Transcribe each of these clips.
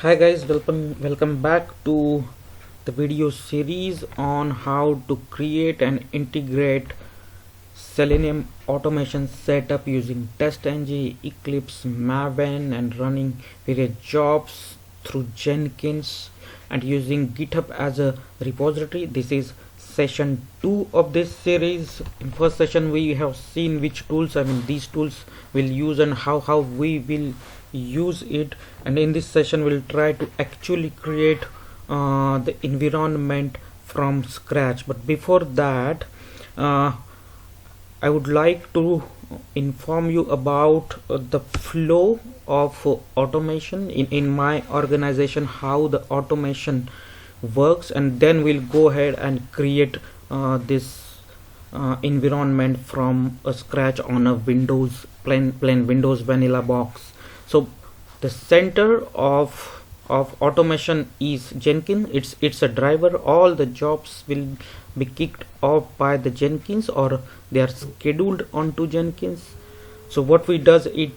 Hi guys, welcome back to the video series on how to create and integrate Selenium automation setup using TestNG, Eclipse, Maven, and running various jobs through Jenkins and using GitHub as a repository. This is session 2 of this series. In first session we have seen which tools these tools will use and how we will use it, and in this session we'll try to actually create the environment from scratch. But before that, I would like to inform you about the flow of automation in my organization, how the automation works, and then we'll go ahead and create this environment from scratch on a plain Windows vanilla box. So the center of automation is Jenkins. It's a driver. All the jobs will be kicked off by the Jenkins, or they are scheduled onto Jenkins. So what we does is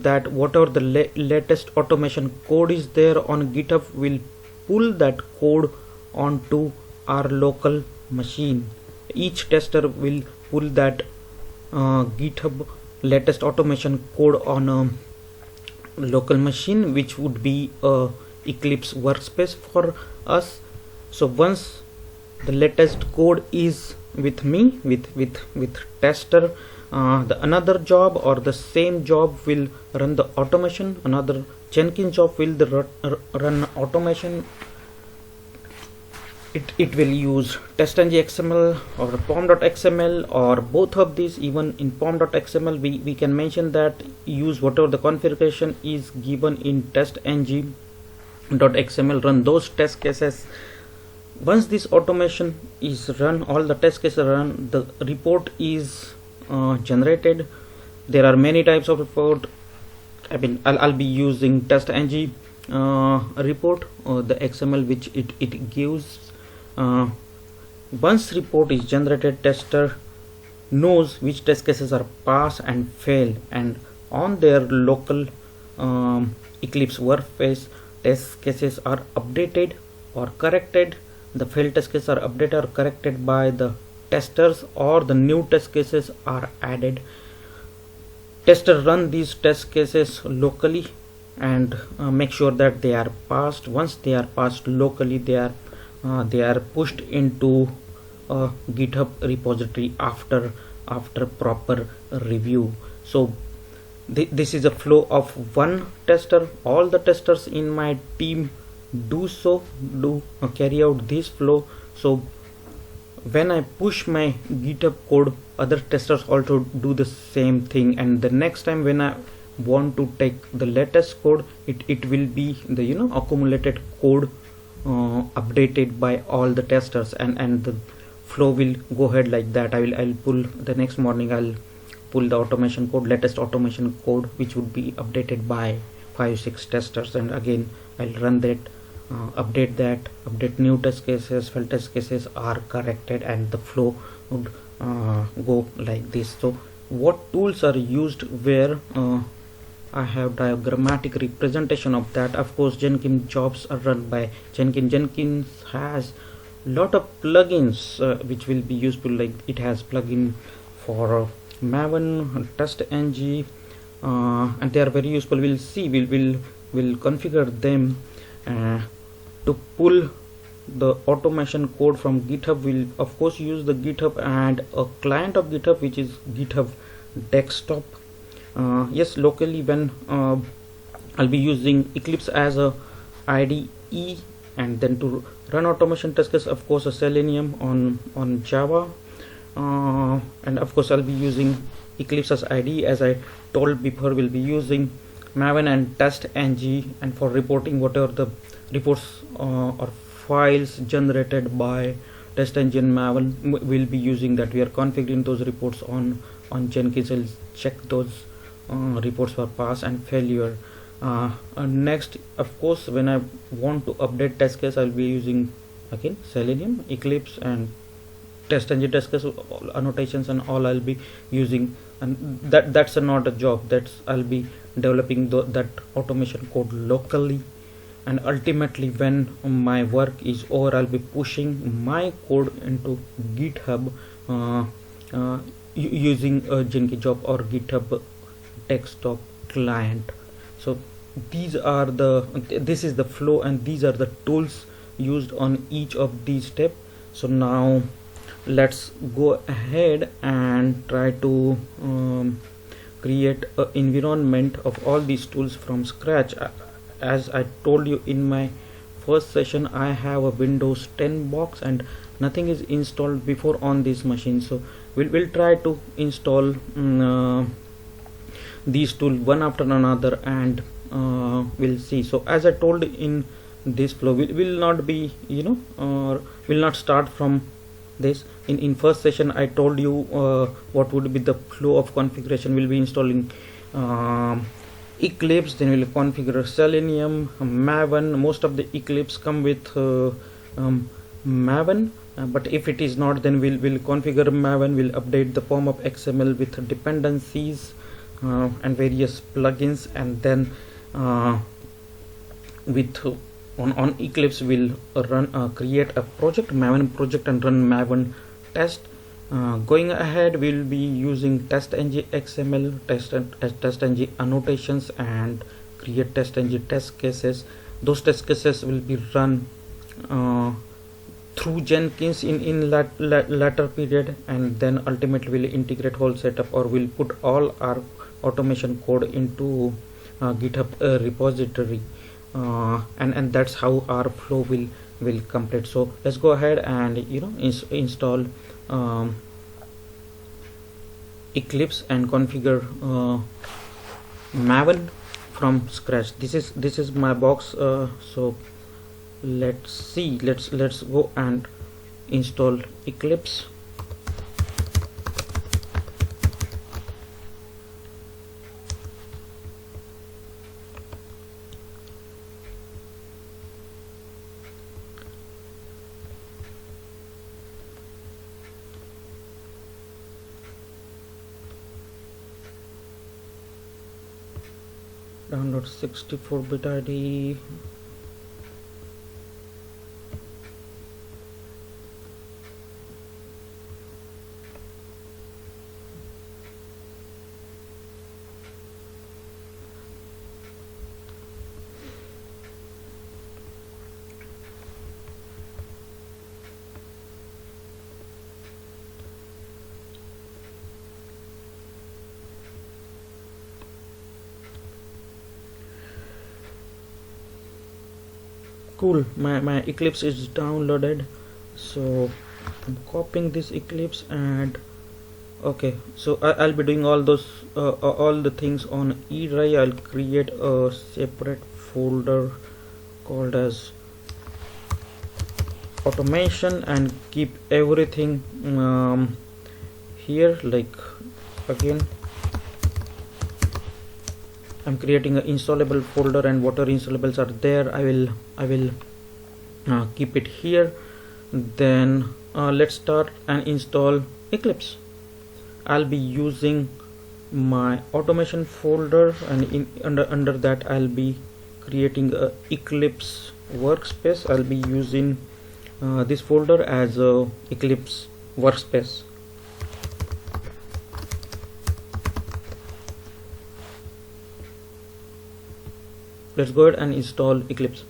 that whatever the latest automation code is there on GitHub, will pull that code onto our local machine. Each tester will pull that GitHub latest automation code on a local machine, which would be a Eclipse workspace for us. So once the latest code is with me, with tester, the another job or the same job will run the automation. Another Jenkins job will run automation. It will use TestNG XML or pom.xml or both of these. Even in pom.xml we can mention that use whatever the configuration is given in TestNG.xml, run those test cases. Once this automation is run, all the test cases run, the report is generated. There are many types of report. I'll be using TestNG report, or the XML which it gives. Once report is generated, tester knows which test cases are pass and fail, and on their local Eclipse workspace, test cases are updated or corrected. The failed test cases are updated or corrected by the testers, or the new test cases are added. Tester run these test cases locally and make sure that they are passed. Once they are passed locally, they are pushed into a GitHub repository after proper review. So this is a flow of one tester. All the testers in my team carry out this flow. So when I push my GitHub code, other testers also do the same thing, and the next time when I want to take the latest code, it will be the accumulated code updated by all the testers, and the flow will go ahead like that. I'll pull the next morning, I'll pull the automation code, latest automation code, which would be updated by 5-6 testers, and again I'll run that, update new test cases, failed test cases are corrected, and the flow would go like this. So what tools are used where? I have diagrammatic representation of that. Of course, Jenkins jobs are run by Jenkins. Jenkins has lot of plugins which will be useful. Like it has plugin for Maven, TestNG, and they are very useful. We'll see. We'll configure them to pull the automation code from GitHub. We'll of course use the GitHub and a client of GitHub, which is GitHub Desktop. Yes, locally when I'll be using Eclipse as a IDE, and then to run automation test case, of course a Selenium on Java, and of course I'll be using Eclipse as IDE. As I told before, we'll be using Maven and TestNG, and for reporting whatever the reports or files generated by TestNG and Maven, we'll be using that. We are configuring those reports on Jenkins. I'll check those reports for pass and failure. Next, of course, when I want to update test case, I'll be using again Selenium, Eclipse, and TestNG test case annotations and all I'll be using, and that's not a job. That's I'll be developing that automation code locally. and ultimately when my work is over, I'll be pushing my code into GitHub using a Jenkins job or GitHub Desktop client. So this is the flow, and these are the tools used on each of these steps. So now let's go ahead and try to create an environment of all these tools from scratch. As I told you in my first session, I have a Windows 10 box and nothing is installed before on this machine. So we'll try to install these tools one after another, and we'll see. So as I told in this flow, will not be, will not start from this. In first session I told you what would be the flow of configuration. We'll be installing Eclipse, then we'll configure Selenium, Maven. Most of the Eclipse come with Maven, but if it is not, then we'll configure Maven. We'll update the form of XML with dependencies and various plugins, and then with on Eclipse we'll run create a project, Maven project, and run Maven test. Going ahead, we'll be using TestNG XML, TestNG annotations, and create TestNG test cases. Those test cases will be run through Jenkins in latter period, and then ultimately we'll integrate whole setup, or we'll put all our automation code into GitHub repository, and that's how our flow will complete. So let's go ahead and install Eclipse and configure Maven from scratch. This is my box. So let's see, let's go and install Eclipse. Download 64-bit ID. Cool, my Eclipse is downloaded. So I'm copying this Eclipse, and okay, so I'll be doing all those all the things on E drive. I'll create a separate folder called as automation and keep everything here. Like, again, I'm creating an installable folder, and whatever installables are there, I will keep it here. Then let's start and install Eclipse. I'll be using my automation folder, and under that I'll be creating a Eclipse workspace. I'll be using this folder as a Eclipse workspace. Let's go ahead and install Eclipse.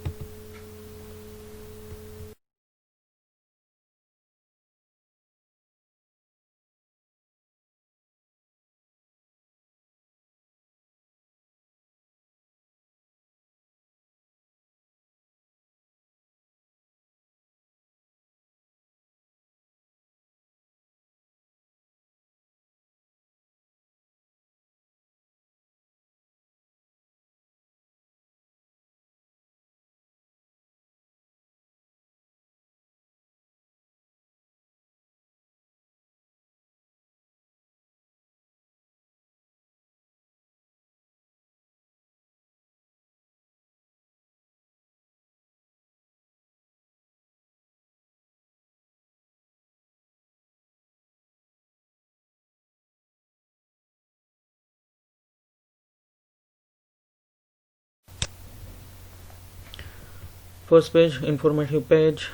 First page, informative page.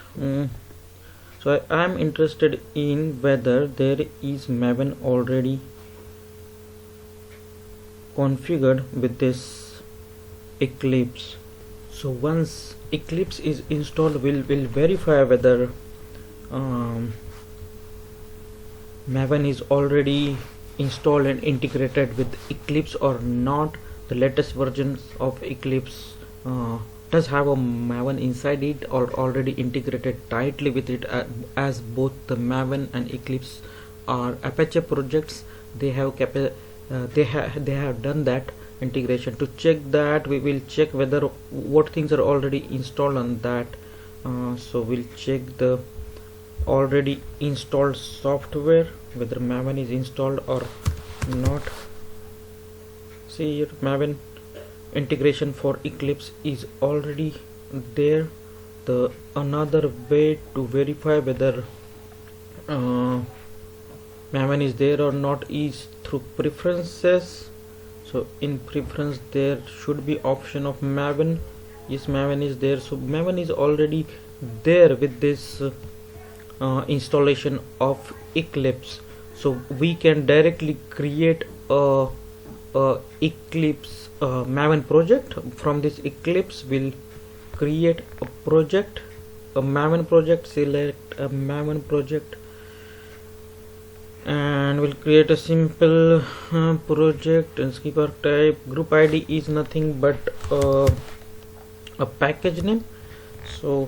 So I am interested in whether there is Maven already configured with this Eclipse. So once Eclipse is installed, we'll verify whether Maven is already installed and integrated with Eclipse or not. The latest versions of Eclipse does have a Maven inside it, or already integrated tightly with it, as both the Maven and Eclipse are Apache projects. They have done that integration. To check that, we will check whether what things are already installed on that. So we'll check the already installed software, whether Maven is installed or not. See here, Maven integration for Eclipse is already there. The another way to verify whether Maven is there or not is through preferences. So in preference there should be option of Maven. Yes, Maven is there. So Maven is already there with this installation of Eclipse. So we can directly create a Eclipse Maven project. From this Eclipse we'll create a project, a Maven project. Select a Maven project and we'll create a simple project and skip our type. Group ID is nothing but a package name. So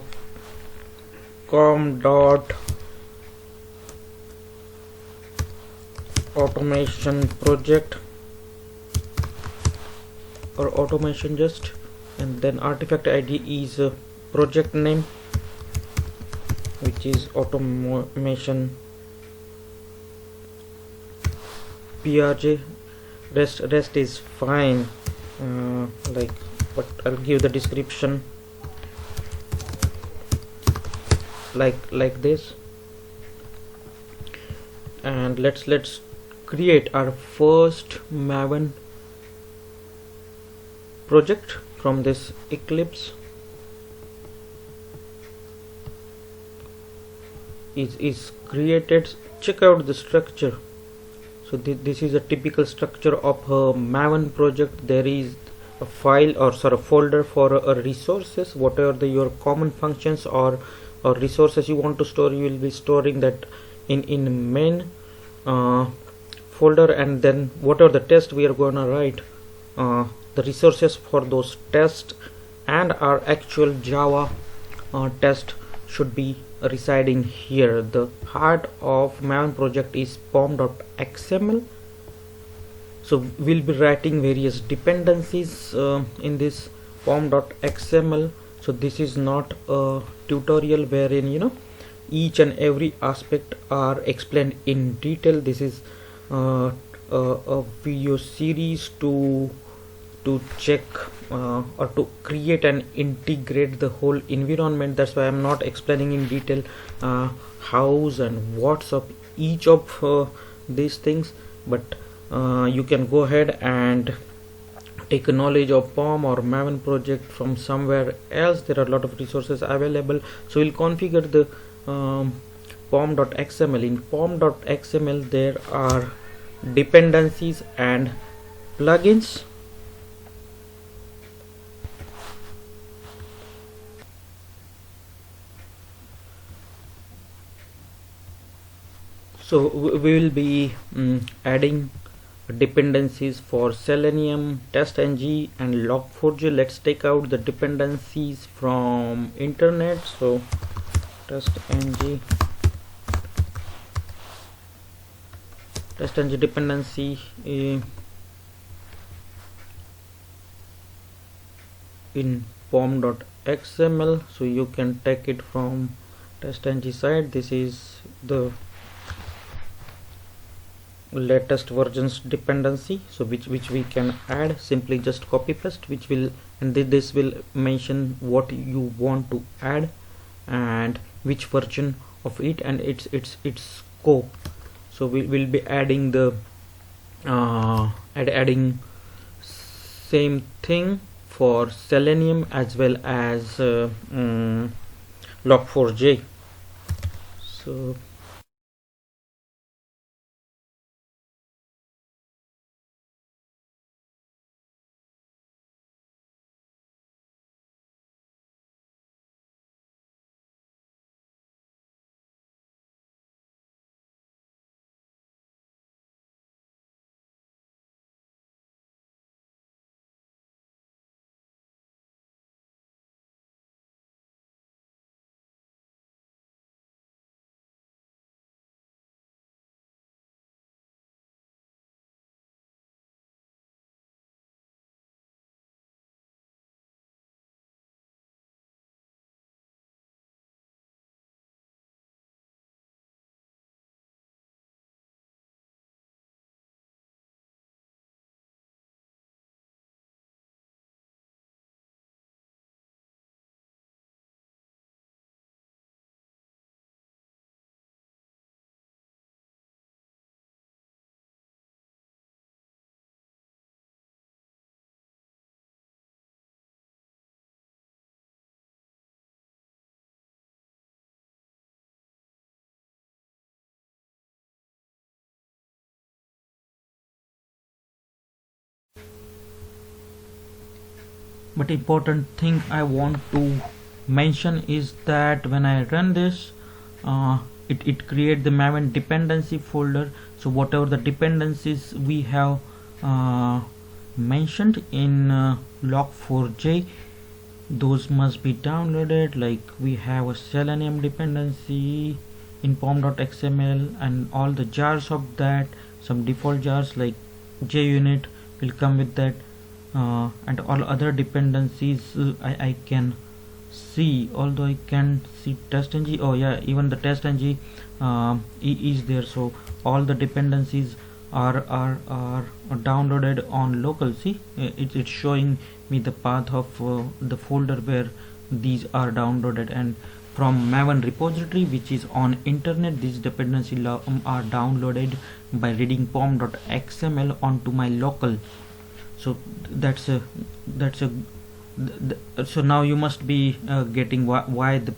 com.automation project or automation just, and then artifact ID is a project name, which is automation PRJ. Rest is fine, like, but I'll give the description like this. And let's create our first Maven project from this Eclipse. Is created. Check out the structure. So this is a typical structure of a Maven project. There is a file or a folder for resources, whatever your common functions or resources you want to store. You will be storing that in main folder, and then whatever the test we are gonna write, the resources for those tests and our actual Java test should be residing here. The heart of Maven project is pom.xml. So we'll be writing various dependencies in this pom.xml. So this is not a tutorial wherein each and every aspect are explained in detail. This is a video series to check or to create and integrate the whole environment. That's why I'm not explaining in detail hows and what's of each of these things, but you can go ahead and take a knowledge of POM or Maven project from somewhere else. There are a lot of resources available. So we'll configure the pom.xml. In pom.xml there are dependencies and plugins. So we will be adding dependencies for Selenium, TestNG and Log4j. Let's take out the dependencies from internet. So TestNG dependency in pom.xml. So you can take it from TestNG side. This is the latest versions dependency, so which we can add. Simply just copy paste, which will, and this will mention what you want to add and which version of it and its scope. So we will be adding the adding same thing for Selenium as well as log4j. So but important thing I want to mention is that when I run this, it create the Maven dependency folder. So whatever the dependencies we have mentioned in log4j, those must be downloaded. Like we have a Selenium dependency in pom.xml and all the jars of that, some default jars like JUnit will come with that, and all other dependencies I can see, although I can see TestNG. Oh yeah, even the TestNG is there. So all the dependencies are downloaded on local. See, it's showing me the path of the folder where these are downloaded, and from Maven repository, which is on internet, these dependencies are downloaded by reading pom.xml onto my local. So so now you must be getting why the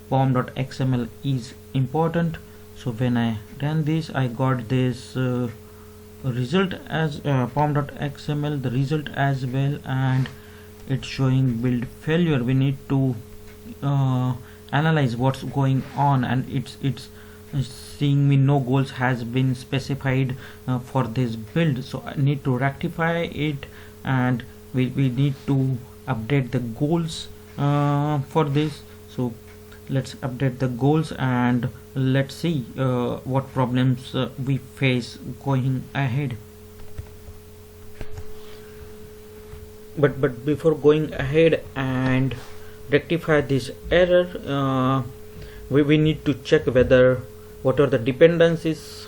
pom.xml is important. So when I ran this, I got this result as pom.xml, the result as well, and it's showing build failure. We need to analyze what's going on, and it's seeing me no goals has been specified for this build. So I need to rectify it, and we need to update the goals for this. So let's update the goals and let's see what problems we face going ahead. But before going ahead and rectify this error, we need to check whether what are the dependencies.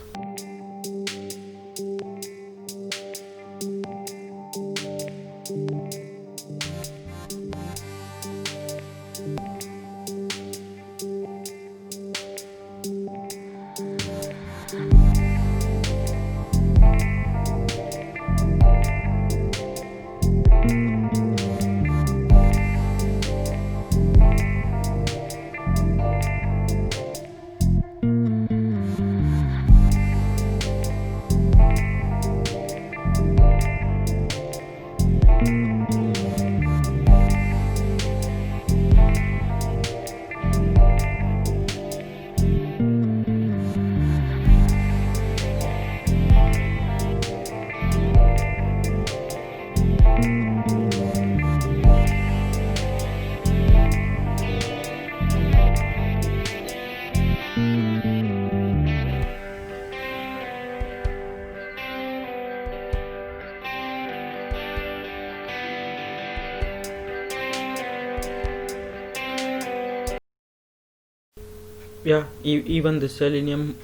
Yeah, even the Selenium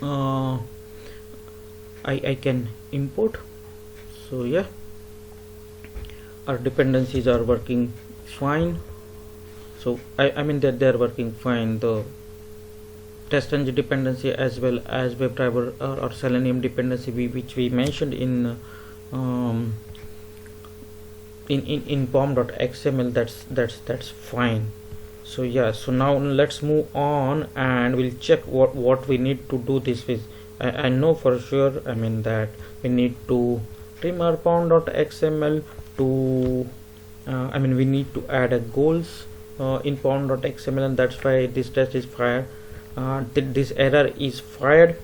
I can import. So yeah, our dependencies are working fine. So I mean that they're working fine. The TestNG dependency as well as WebDriver or Selenium dependency which we mentioned in in pom.xml, that's fine. So yeah, so now let's move on and we'll check what we need to do this with. I know for sure, I mean, that we need to trim our pom.xml to I mean, we need to add a goals in pom.xml, and that's why this test is fired. This error is fired.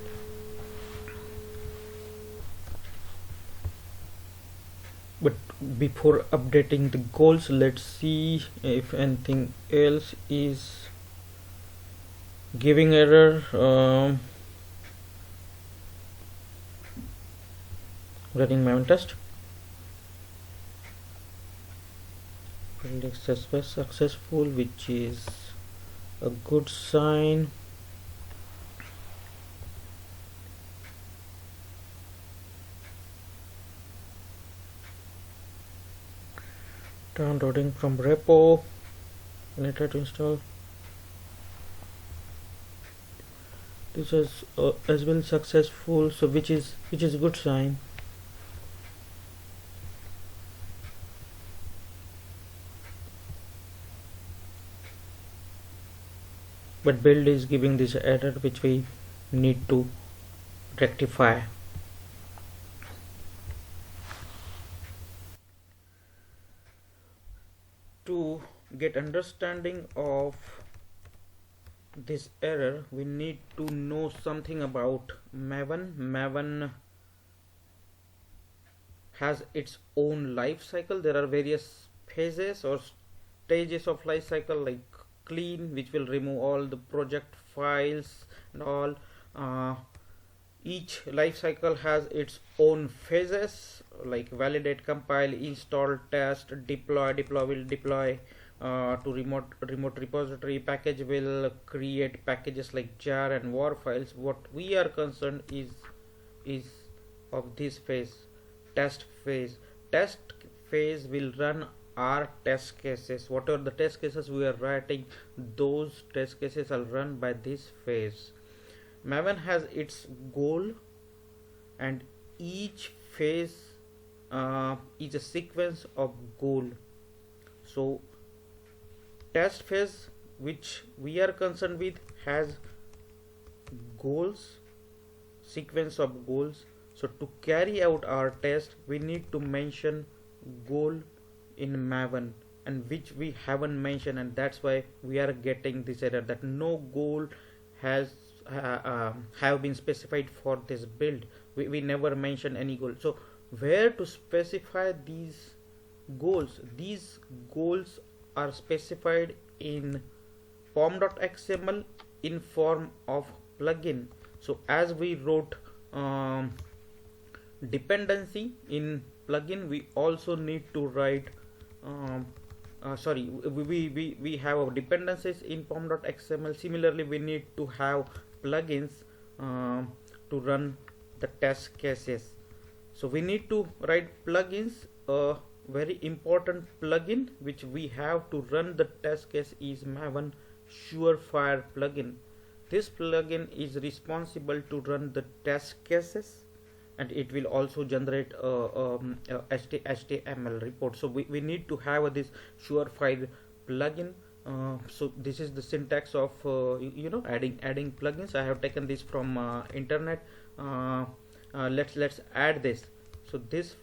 But before updating the goals, let's see if anything else is giving error. Running Maven test. Access was successful, which is a good sign. Downloading from repo. Later to install. This is as well successful, so which is a good sign. But build is giving this error, which we need to rectify. To get understanding of this error, we need to know something about Maven. Maven has its own life cycle. There are various phases or stages of life cycle, like clean, which will remove all the project files and all. Each life cycle has its own phases, like validate, compile, install, test, deploy. Deploy will deploy to remote repository. Package will create packages like jar and war files. What we are concerned is of this phase, test phase. Test phase will run our test cases. Whatever the test cases we are writing, those test cases are run by this phase. Maven has its goal, and each phase is a sequence of goal. So test phase, which we are concerned with, has goals, sequence of goals. So to carry out our test, we need to mention goal in Maven, and which we haven't mentioned, and that's why we are getting this error that no goal has have been specified for this build. We never mention any goal. So where to specify these goals? These goals are specified in pom.xml in form of plugin. So as we wrote dependency in plugin, we also need to write we have dependencies in pom.xml. Similarly, we need to have plugins to run the test cases. So we need to write plugins. A very important plugin which we have to run the test case is Maven Surefire plugin. This plugin is responsible to run the test cases, and it will also generate HTML report. So we need to have this Surefire plugin. So this is the syntax of adding plugins. I have taken this from internet. Let's add this. So this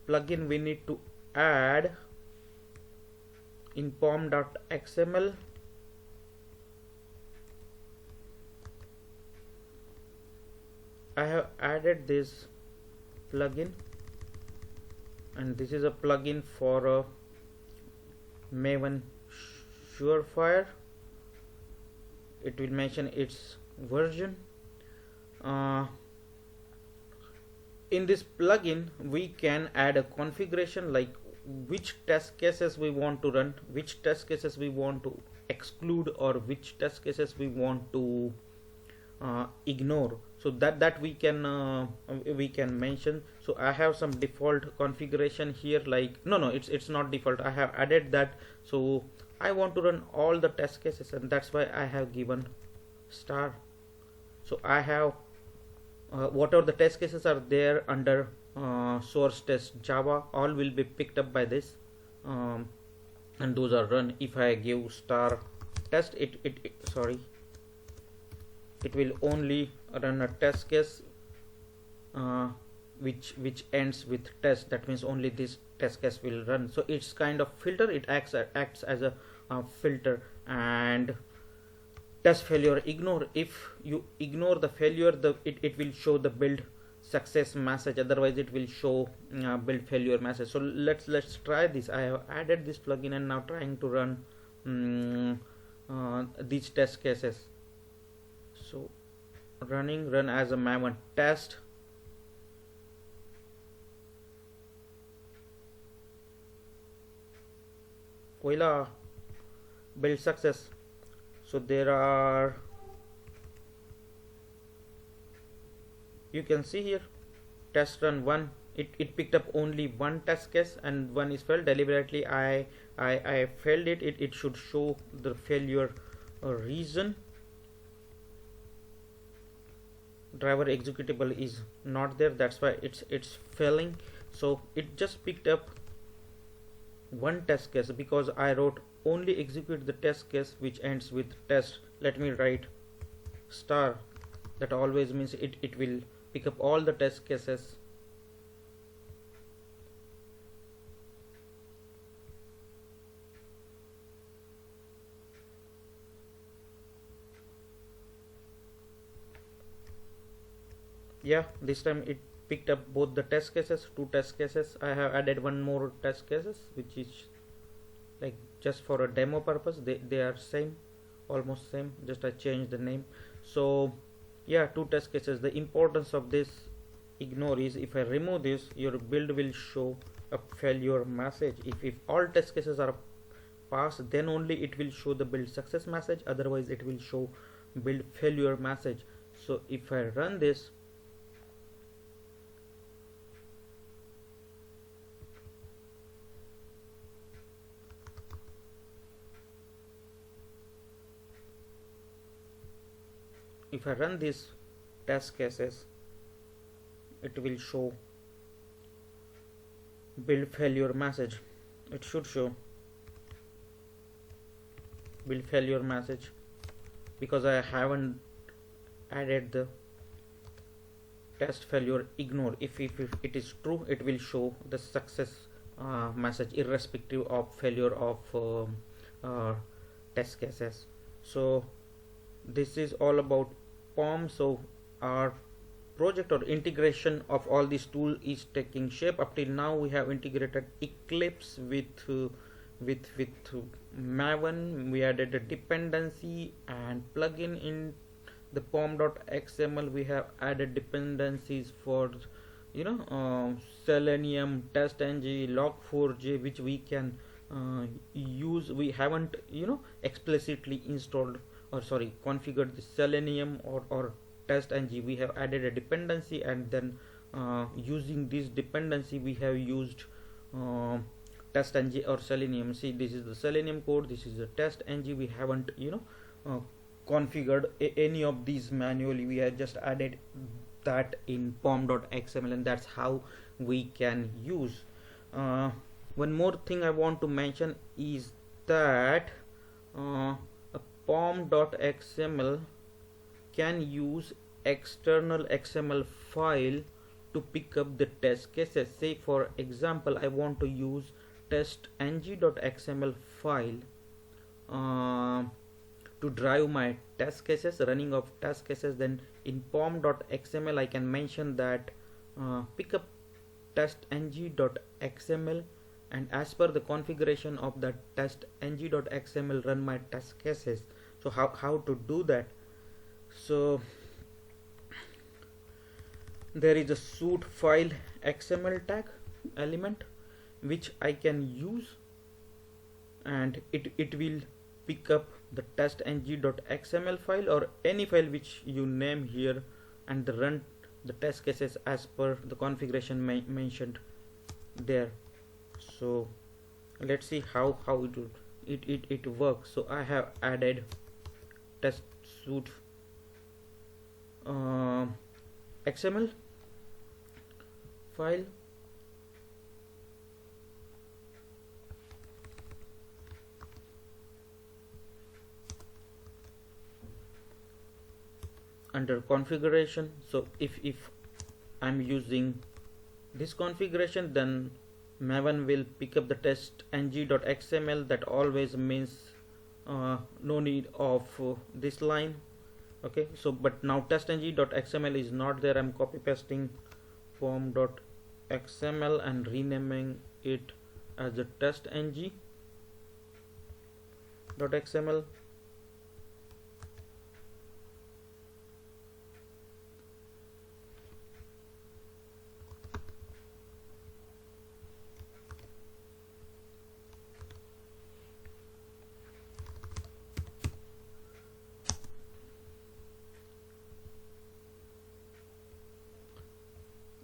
plugin we need to add in pom.xml. I have added this plugin, and this is a plugin for Maven Surefire. It will mention its version. In this plugin, we can add a configuration, like which test cases we want to run, which test cases we want to exclude, or which test cases we want to ignore. So that we can mention. So I have some default configuration here, like it's not default, I have added that. So I want to run all the test cases, and that's why I have given star. So I have whatever the test cases are there under source test Java, all will be picked up by this, and those are run. If I give star test, it will only run a test case which ends with test. That means only this test case will run. So it's kind of filter. It acts as a filter. And test failure ignore. If you ignore the failure, it will show the build success message. Otherwise it will show build failure message. So let's try this. I have added this plugin and now trying to run these test cases. So run as a Maven test. Voila, build success. So there are, you can see here, test run 1, it picked up only one test case and one is failed. Deliberately I failed it. It should show the failure reason. Driver executable is not there, that's why it's failing. So it just picked up one test case because I wrote only execute the test case which ends with test. Let me write star. That always means it will pick up all the test cases. Yeah, this time it picked up both the test cases, two test cases. I have added one more test cases which is like just for a demo purpose. They are same, almost same, just I changed the name. So yeah, two test cases. The importance of this ignore is if I remove this, your build will show a failure message. If all test cases are passed, then only it will show the build success message, otherwise it will show build failure message. So if I run this, if I run these test cases, it will show build failure message. It should show build failure message because I haven't added the test failure ignore. If it is true, it will show the success message irrespective of failure of test cases. So this is all about POM. So our project or integration of all these tools is taking shape. Up till now we have integrated Eclipse with Maven. We added a dependency and plugin in the pom.xml. We have added dependencies for Selenium, TestNG, log4j, which we can use. We haven't explicitly installed or configured the Selenium or TestNG. We have added a dependency, and then using this dependency we have used TestNG or Selenium. See, this is the Selenium code, this is the TestNG. We haven't configured any of these manually. We have just added that in pom.xml, and that's how we can use. One more thing I want to mention is that a pom.xml can use external XML file to pick up the test cases. Say for example, I want to use TestNG.xml file to drive my test cases, running of test cases. Then in pom.xml I can mention that pick up TestNG.xml, and as per the configuration of the TestNG.xml run my test cases. So how to do that? So there is a suit file XML tag element which I can use, and it will pick up the TestNG.xml file or any file which you name here, and run the test cases as per the configuration mentioned there. So let's see how it works. So I have added test suite XML file. Under configuration, so if I'm using this configuration, then Maven will pick up the TestNG.xml. That always means no need of this line. Okay, so but now TestNG.xml is not there. I'm copy pasting form.xml and renaming it as the TestNG.xml.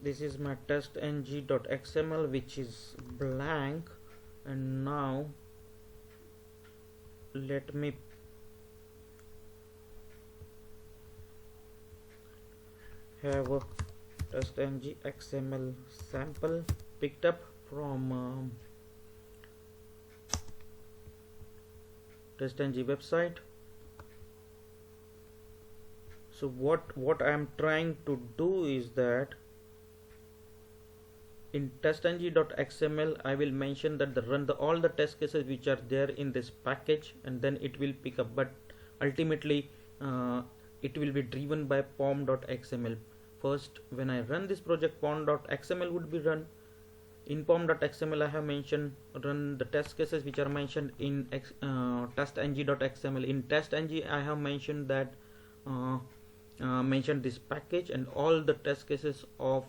This is my TestNG.xml, which is blank, and now let me have a TestNG XML sample picked up from TestNG website. So what I am trying to do is that in TestNG.xml I will mention that run all the test cases which are there in this package, and then it will pick up, but ultimately it will be driven by pom.xml. First, when I run this project, pom.xml would be run. In pom.xml I have mentioned run the test cases which are mentioned in TestNG.xml. In TestNG I have mentioned that mentioned this package, and all the test cases of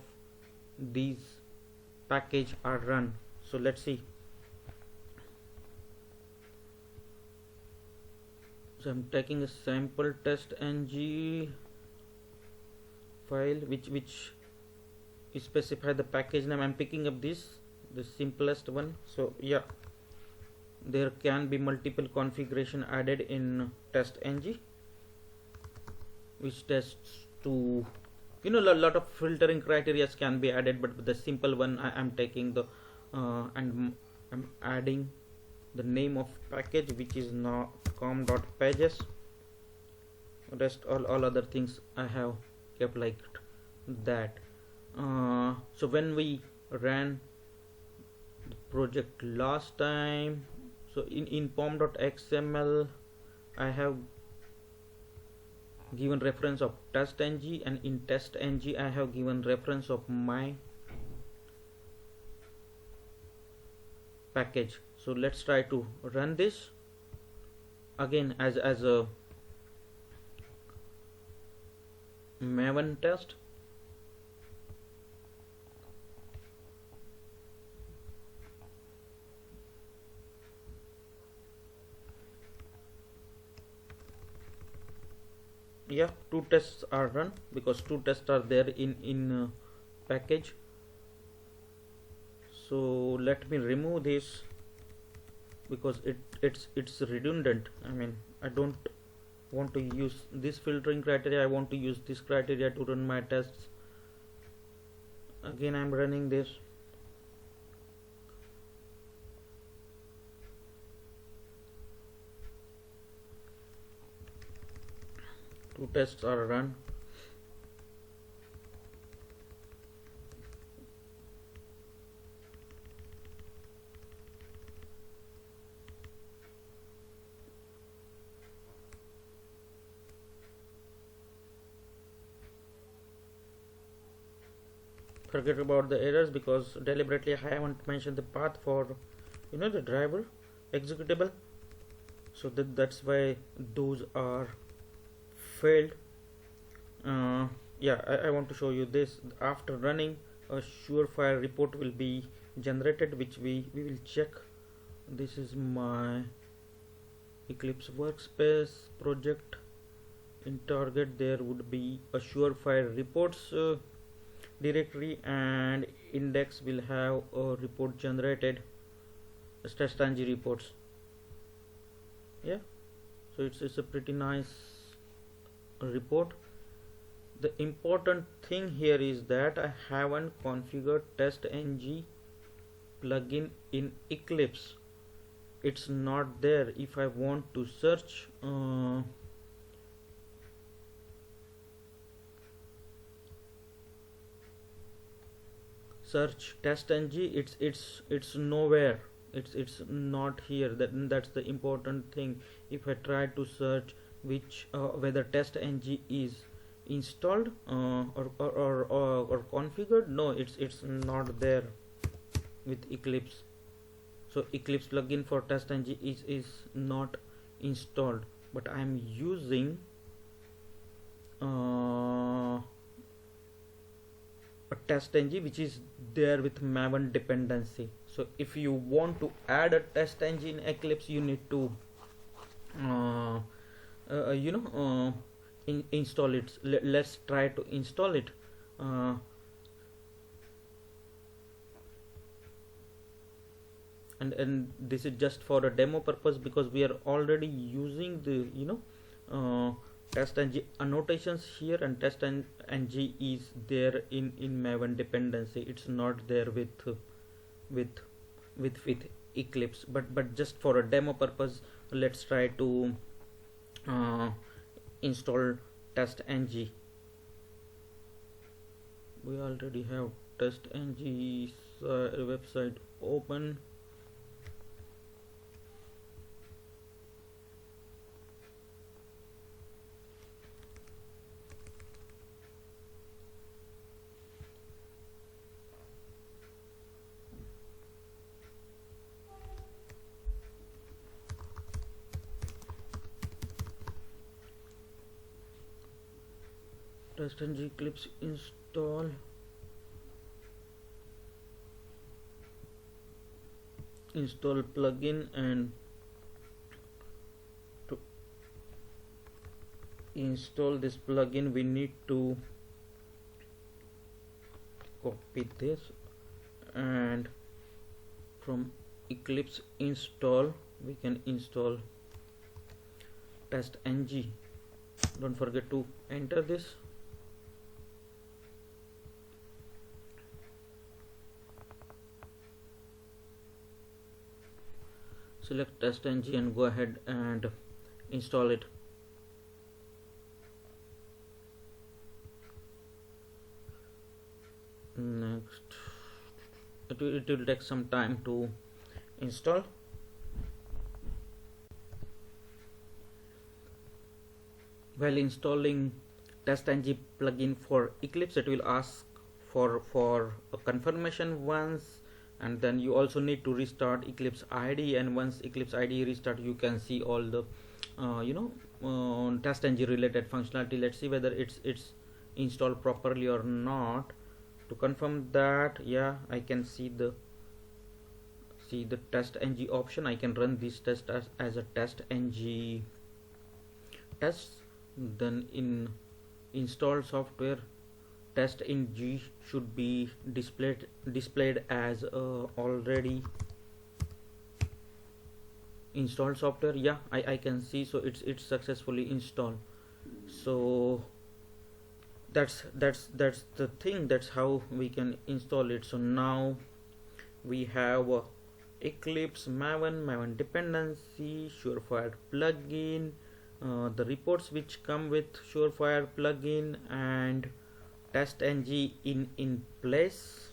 these package are run. So let's see. So I'm taking a sample TestNG file which is specify the package name. I'm picking up the simplest one. So yeah, there can be multiple configuration added in TestNG, which tests to a lot of filtering criteria can be added, but the simple one I am taking the and I'm adding the name of package, which is now com.pages. Rest all other things I have kept like that. So when we ran the project last time, so in pom.xml I have given reference of TestNG, and in TestNG I have given reference of my package. So let's try to run this again as a Maven test. Yeah, two tests are run because two tests are there in package. So let me remove this because it's redundant. I mean, I don't want to use this filtering criteria. I want to use this criteria to run my tests. Again, I'm running this. Two tests are run. Forget about the errors because deliberately I haven't mentioned the path for the driver executable, so that's why those are failed. Yeah, I want to show you this. After running, a surefire report will be generated, which we will check. This is my Eclipse workspace project. In target there would be a surefire reports directory, and index will have a report generated as TestNG reports. Yeah, so it's a pretty nice report. the important thing here is that I haven't configured TestNG plugin in Eclipse. It's not there. If I want to search TestNG, it's nowhere. It's not here. That's the important thing. If I try to search which whether TestNG is installed or configured, no, it's not there with Eclipse. So Eclipse plugin for TestNG is not installed, but I am using a TestNG which is there with Maven dependency. So if you want to add a TestNG in Eclipse, you need to install it. Let's try to install it. And this is just for a demo purpose, because we are already using the TestNG annotations here, and TestNG is there in Maven dependency. It's not there with Eclipse, but just for a demo purpose, let's try to install TestNG. We already have TestNG website open. TestNG Eclipse install. Install plugin, and to install this plugin we need to copy this, and from Eclipse install we can install TestNG. Don't forget to enter this. Select TestNG and go ahead and install it. Next, it will take some time to install. While installing TestNG plugin for Eclipse, it will ask for a confirmation once, and then you also need to restart Eclipse ID, and once Eclipse ID restart, you can see all the TestNG related functionality. Let's see whether it's installed properly or not. To confirm that, yeah, I can see the TestNG option. I can run this test as a TestNG test. Then in installed software, TestNG should be displayed as already installed software. Yeah, I can see. So it's successfully installed. So that's the thing. That's how we can install it. So now we have Eclipse Maven dependency, Surefire plugin, the reports which come with Surefire plugin, and TestNG in place.